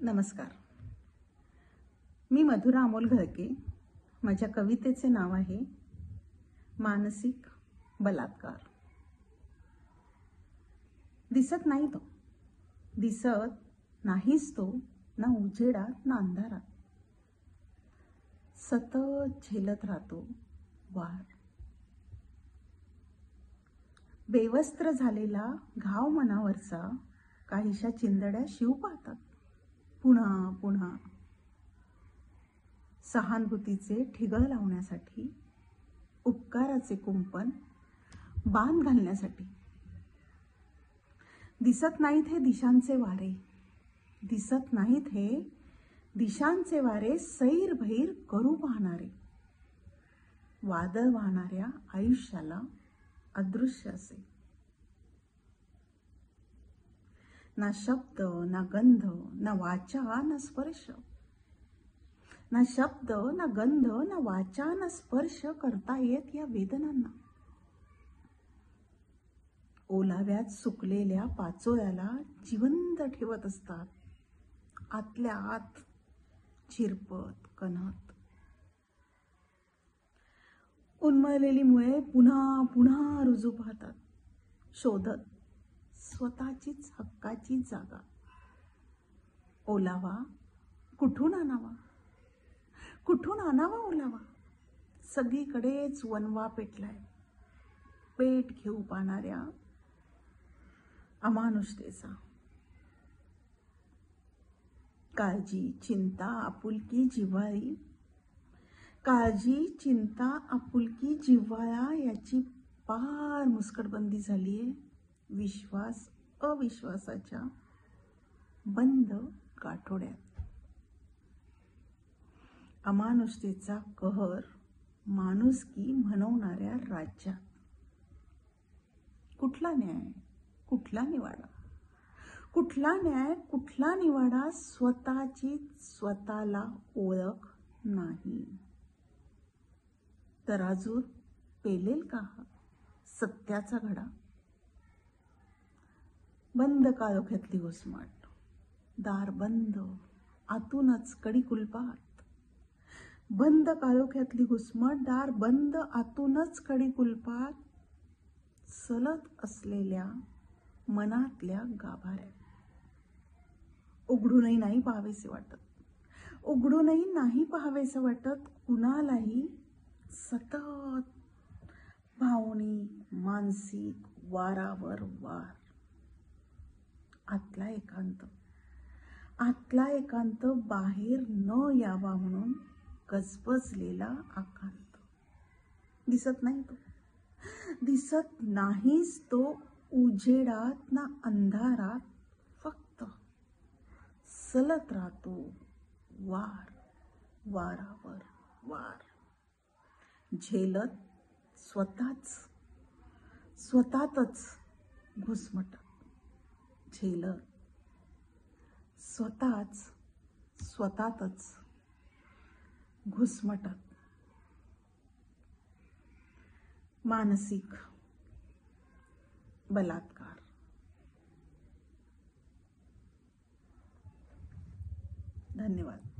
नमस्कार. मी मधुरा अमोल घळके. माझ्या कवितेचे नाव आहे मानसिक बलात्कार. दिसत नाही तो, दिसत नाहीच तो, ना उजेडात ना अंधारात. सतत झेलत राहतो वार. बेवस्त्र झालेला घाव मनावरचा काहीशा चिंधड्या शिव पाहतात पुन्हा पुन्हा. सहानुभूतीचे ठिगळ लावण्यासाठी, उपकाराचे कुंपण बांध घालण्यासाठी. दिसत नाहीत हे दिशांचे वारे, दिसत नाहीत हे दिशांचे वारे, सैरभैर करू पाहणारे. वादळ वाहणाऱ्या आयुष्याला अदृश्य असे. ना शब्द ना गंध ना वाचा ना स्पर्श, ना शब्द ना गंध ना वाचा ना स्पर्श करता येत या वेदनांना. ओलाव्यात सुकलेल्या पाचोळ्याला जिवंत ठेवत असतात आतल्या आत, चिरपत कणत. उन्मळलेली मुळे पुन्हा पुन्हा रुजू पाहतात, शोधत स्वतःचीच हक्काची जागा. ओलावा कुठून आणावा, कुठून आणावा ओलावा. सगळीकडेच वनवा पेटलाय, पेट घेऊ पाहणाऱ्या अमानुषतेचा. काळजी चिंता आपुलकी जिव्हाळी, काळजी चिंता आपुलकी जिव्हाळा याची पार मुस्कटबंदी झालीये विश्वास अविश्वासाच्या बंद गाठोड्यात. अमानुषतेचा कहर माणुसकी म्हणवणाऱ्या राज्यात. कुठला न्याय, कुठला निवाडा, कुठला न्याय, कुठला निवाडा. स्वतःची स्वतःला ओळख नाही. तराजूत पेलेल का सत्याचा घडा. बंद काळोख्यातली घुसमट, दार बंद आतूनच कडी कुलपात. बंद काळोख्यातली घुसमट, दार बंद आतूनच कडी कुलपात. सलत असलेल्या मनातल्या गाभाऱ्या उघडूनही नाही पाहावेसे वाटत, उघडूनही नाही पाहावेसे वाटत कुणालाही. सतत भावनिक मानसिक वारावर वार. आतला एकांत, आतला एकांत बाहेर न यावा म्हणून गजबजलेला आकांत. दिसत नाही तो, दिसत नाहीच तो, उजेडात ना अंधारात. फक्त सलत राहतो वार, वारावर वार. झेलत स्वतःतच घुसमटत, झेलत स्वतःतच घुसमटत. मानसिक बलात्कार. धन्यवाद.